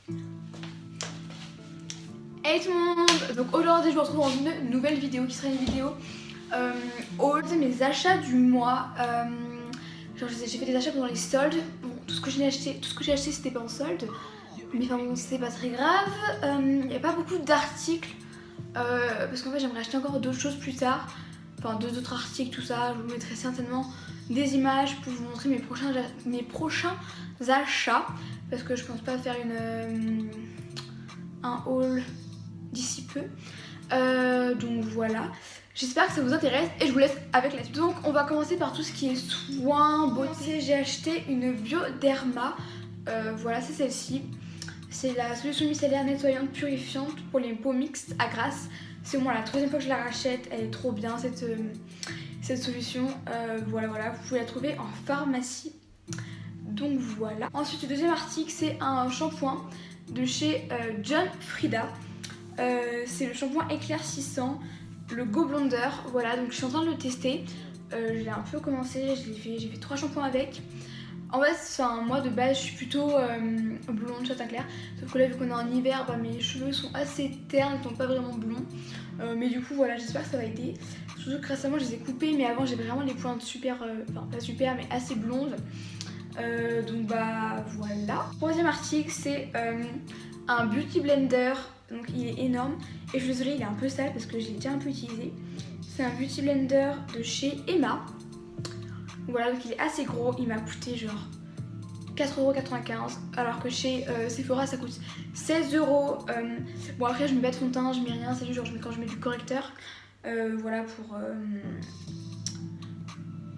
Hey tout le monde. Donc aujourd'hui je vous retrouve dans une nouvelle vidéo qui sera une vidéo haul de mes achats du mois. Genre j'ai fait des achats pendant les soldes. Bon, tout ce que j'ai acheté c'était pas en solde, mais enfin bon, c'est pas très grave. Il n'y a pas beaucoup d'articles parce qu'en fait j'aimerais acheter encore d'autres choses plus tard. Enfin d'autres articles, tout ça. Je vous mettrai certainement des images pour vous montrer mes prochains achats, parce que je pense pas faire un haul d'ici peu. Donc voilà, j'espère que ça vous intéresse et je vous laisse avec la suite. Donc on va commencer par tout ce qui est soins, beauté. J'ai acheté une Bioderma, voilà, c'est celle-ci. C'est la solution micellaire nettoyante purifiante pour les peaux mixtes à grasse. C'est au moins la troisième fois que je la rachète, elle est trop bien cette solution. Voilà, vous pouvez la trouver en pharmacie. Donc voilà. Ensuite le deuxième article, c'est un shampoing de chez John Frieda. C'est le shampoing éclaircissant, le Go Blonder. Voilà, donc je suis en train de le tester. Je l'ai un peu commencé, j'ai fait 3 shampoings avec. En fait, moi de base je suis plutôt blonde, châtain clair. Sauf que là, vu qu'on est en hiver, bah, mes cheveux sont assez ternes, ils sont pas vraiment blonds. Mais du coup voilà, j'espère que ça va aider. Surtout que récemment je les ai coupés, mais avant j'avais vraiment les pointes super, enfin pas super mais assez blondes. Donc bah voilà. Troisième article, c'est un beauty blender. Donc il est énorme et je suis désolée, il est un peu sale parce que je l'ai déjà un peu utilisé. C'est un beauty blender de chez Emma. Voilà, donc il est assez gros, il m'a coûté genre 4,95 € alors que chez Sephora ça coûte 16 €. Bon après je mets pas de fond de teint, je mets rien, c'est juste genre quand je mets du correcteur. Voilà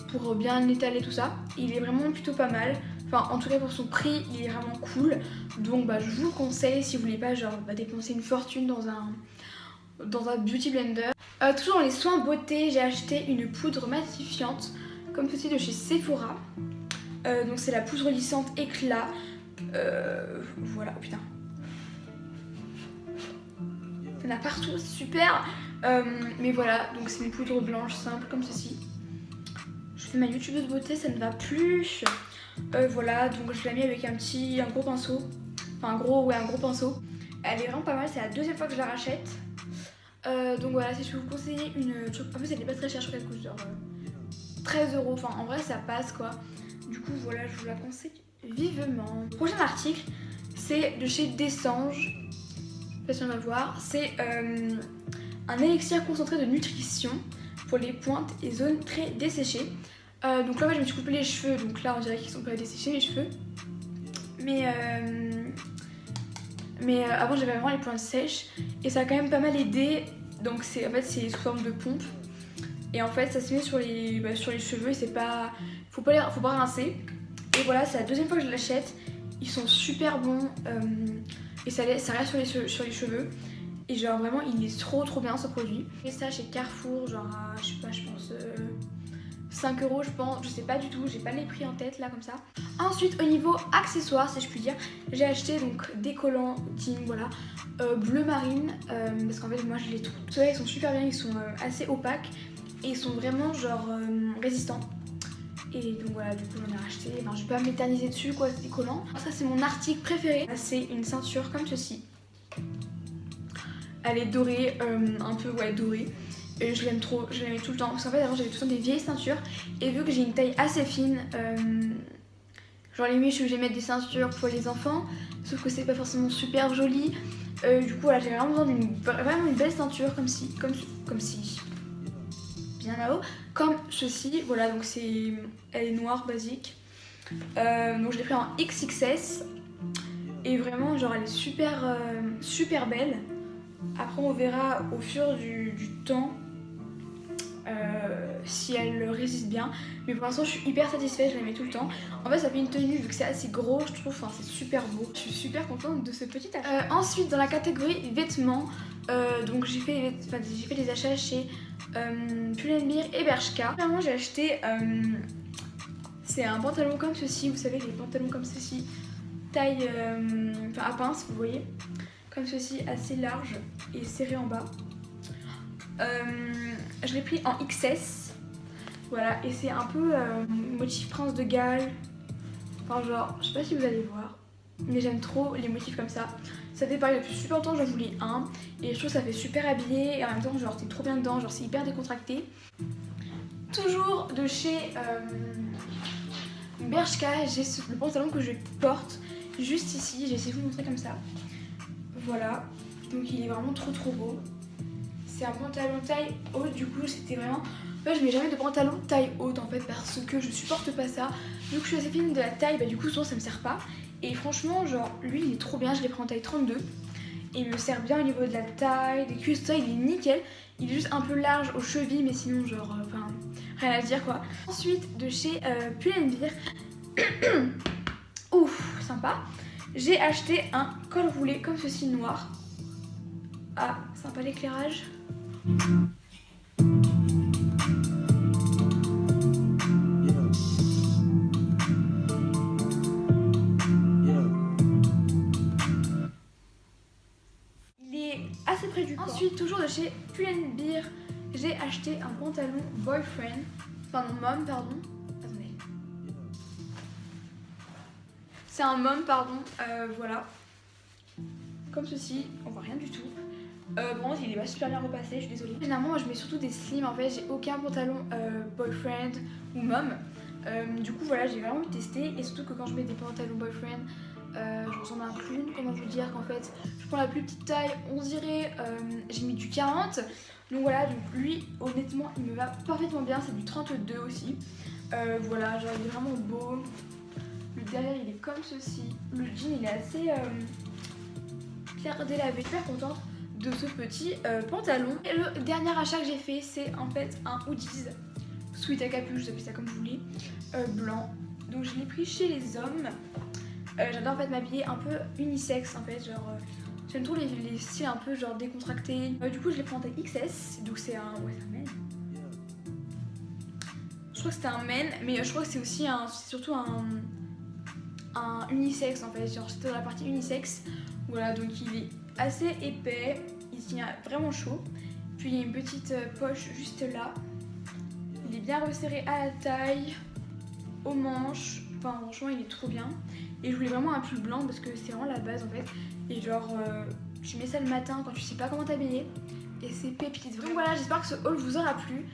pour bien l'étaler tout ça. Il est vraiment plutôt pas mal. Enfin en tout cas pour son prix il est vraiment cool. Donc bah je vous le conseille si vous voulez pas genre dépenser une fortune dans un beauty blender. Toujours dans les soins beauté, j'ai acheté une poudre matifiante comme ceci de chez Sephora. Donc c'est la poudre lissante éclat. Voilà, oh putain. Il y en a partout, c'est super. Mais voilà, donc c'est une poudre blanche simple comme ceci. Je fais ma youtubeuse beauté, ça ne va plus. Voilà, donc je l'ai mis avec un gros pinceau. Enfin un gros pinceau. Elle est vraiment pas mal, c'est la deuxième fois que je la rachète. Donc voilà, si je peux vous conseiller en plus elle est pas très chère, je crois qu'elle coûte genre 13 €. Enfin en vrai ça passe quoi. Du coup voilà, je vous la conseille vivement. Prochain article, c'est de chez Dessange. Je sais pas si on va voir. C'est un élixir concentré de nutrition pour les pointes et zones très desséchées. Donc là je me suis coupé les cheveux, donc là on dirait qu'ils sont pas desséchés les cheveux. Mais avant j'avais vraiment les pointes sèches et ça a quand même pas mal aidé. Donc en fait c'est sous forme de pompe. Et en fait ça se met sur les cheveux et c'est pas. Faut pas rincer. Et voilà, c'est la deuxième fois que je l'achète. Ils sont super bons et ça reste sur les cheveux. Et genre vraiment il est trop bien ce produit. J'ai ça chez Carrefour, genre à, je sais pas, je pense 5 € je pense, je sais pas du tout, j'ai pas les prix en tête là comme ça. Ensuite au niveau accessoires si je puis dire, j'ai acheté donc des collants team, voilà, bleu marine, parce qu'en fait moi je les trouve, ceux-là ils sont super bien, ils sont assez opaques et ils sont vraiment genre résistants. Et donc voilà, du coup j'en ai racheté, enfin, je vais pas m'éterniser dessus quoi, c'est des collants. Ça c'est mon article préféré, c'est une ceinture comme ceci. Elle est dorée, un peu ouais dorée. Et je l'aime trop, je l'aimais tout le temps. Parce qu'en fait avant j'avais tout le temps des vieilles ceintures. Et vu que j'ai une taille assez fine, genre limite je suis obligée de mettre des ceintures pour les enfants. Sauf que c'est pas forcément super joli. Du coup voilà, j'ai vraiment besoin d'une belle ceinture comme si. Bien là-haut. Comme ceci, voilà, donc elle est noire basique. Donc je l'ai pris en XXS. Et vraiment genre elle est super belle. Après on verra au fur du temps si elle résiste bien. Mais pour l'instant je suis hyper satisfaite, je la mets tout le temps. En fait ça fait une tenue vu que c'est assez gros, je trouve, enfin c'est super beau. Je suis super contente de ce petit achat. Ensuite dans la catégorie vêtements, donc j'ai fait des achats chez Pull&Bear et Bershka. Premièrement j'ai acheté c'est un pantalon comme ceci, vous savez les pantalons comme ceci, taille à pince vous voyez. Comme ceci, assez large et serré en bas. Je l'ai pris en XS. Voilà, et c'est un peu motif prince de Galles. Enfin genre, je sais pas si vous allez voir. mais j'aime trop les motifs comme ça. Ça fait pareil depuis super longtemps, j'en voulais un et je trouve que ça fait super habillé et en même temps genre t'es trop bien dedans, genre c'est hyper décontracté. Toujours de chez Bershka, j'ai le pantalon que je porte juste ici, j'ai essayé de vous montrer comme ça. Voilà, donc il est vraiment trop beau. C'est un pantalon taille haute, du coup c'était vraiment... En fait je mets jamais de pantalon taille haute en fait parce que je supporte pas ça. Vu que je suis assez fine de la taille, bah du coup souvent ça me sert pas. Et franchement genre lui il est trop bien, je l'ai pris en taille 32. Et il me sert bien au niveau de la taille, des cuisses, tout ça, il est nickel. Il est juste un peu large aux chevilles mais sinon genre, enfin rien à dire quoi. Ensuite de chez Pull&Bear, ouf sympa. J'ai acheté un col roulé comme ceci noir. Ah sympa l'éclairage. Assez près du corps. Ensuite, toujours de chez Pull&Bear, j'ai acheté un pantalon boyfriend, enfin non, mom, pardon. Attendez. C'est un mom, pardon, voilà. Comme ceci, on voit rien du tout. Bon, il est pas super bien repassé, je suis désolée. Généralement, moi je mets surtout des slims, en fait, j'ai aucun pantalon boyfriend ou mom. Du coup, voilà, j'ai vraiment testé, et surtout que quand je mets des pantalons boyfriend, je ressemble à un clown, comment vous dire qu'en fait je prends la plus petite taille, on dirait j'ai mis du 40, donc voilà, donc lui honnêtement il me va parfaitement bien, c'est du 32 aussi, voilà, genre il est vraiment beau, le derrière il est comme ceci, le jean il est assez clair délavé, je suis super contente de ce petit pantalon. Et le dernier achat que j'ai fait c'est en fait un hoodies, sweat à capuche, vous appelez ça comme vous voulez, blanc, donc je l'ai pris chez les hommes. J'adore en fait m'habiller un peu unisexe en fait, genre j'aime trop les styles un peu genre décontractés. Du coup je l'ai pris en taille XS, donc c'est un... ouais c'est un men. Je crois que c'était un men, mais je crois que c'est aussi c'est surtout un unisexe en fait, genre c'était dans la partie unisexe. Voilà, donc il est assez épais, il tient vraiment chaud. Puis il y a une petite poche juste là. Il est bien resserré à la taille, aux manches. Enfin franchement il est trop bien. Et je voulais vraiment un pull blanc parce que c'est vraiment la base en fait. Et genre tu mets ça le matin quand tu sais pas comment t'habiller. Et c'est pépite. Donc voilà, j'espère que ce haul vous aura plu.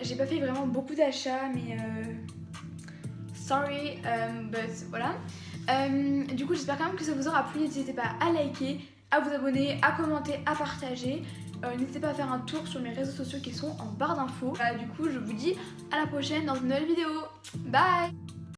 J'ai pas fait vraiment beaucoup d'achats mais sorry, but voilà. Du coup j'espère quand même que ça vous aura plu. N'hésitez pas à liker, à vous abonner, à commenter, à partager. N'hésitez pas à faire un tour sur mes réseaux sociaux qui sont en barre d'infos. Du coup je vous dis à la prochaine dans une nouvelle vidéo. Bye!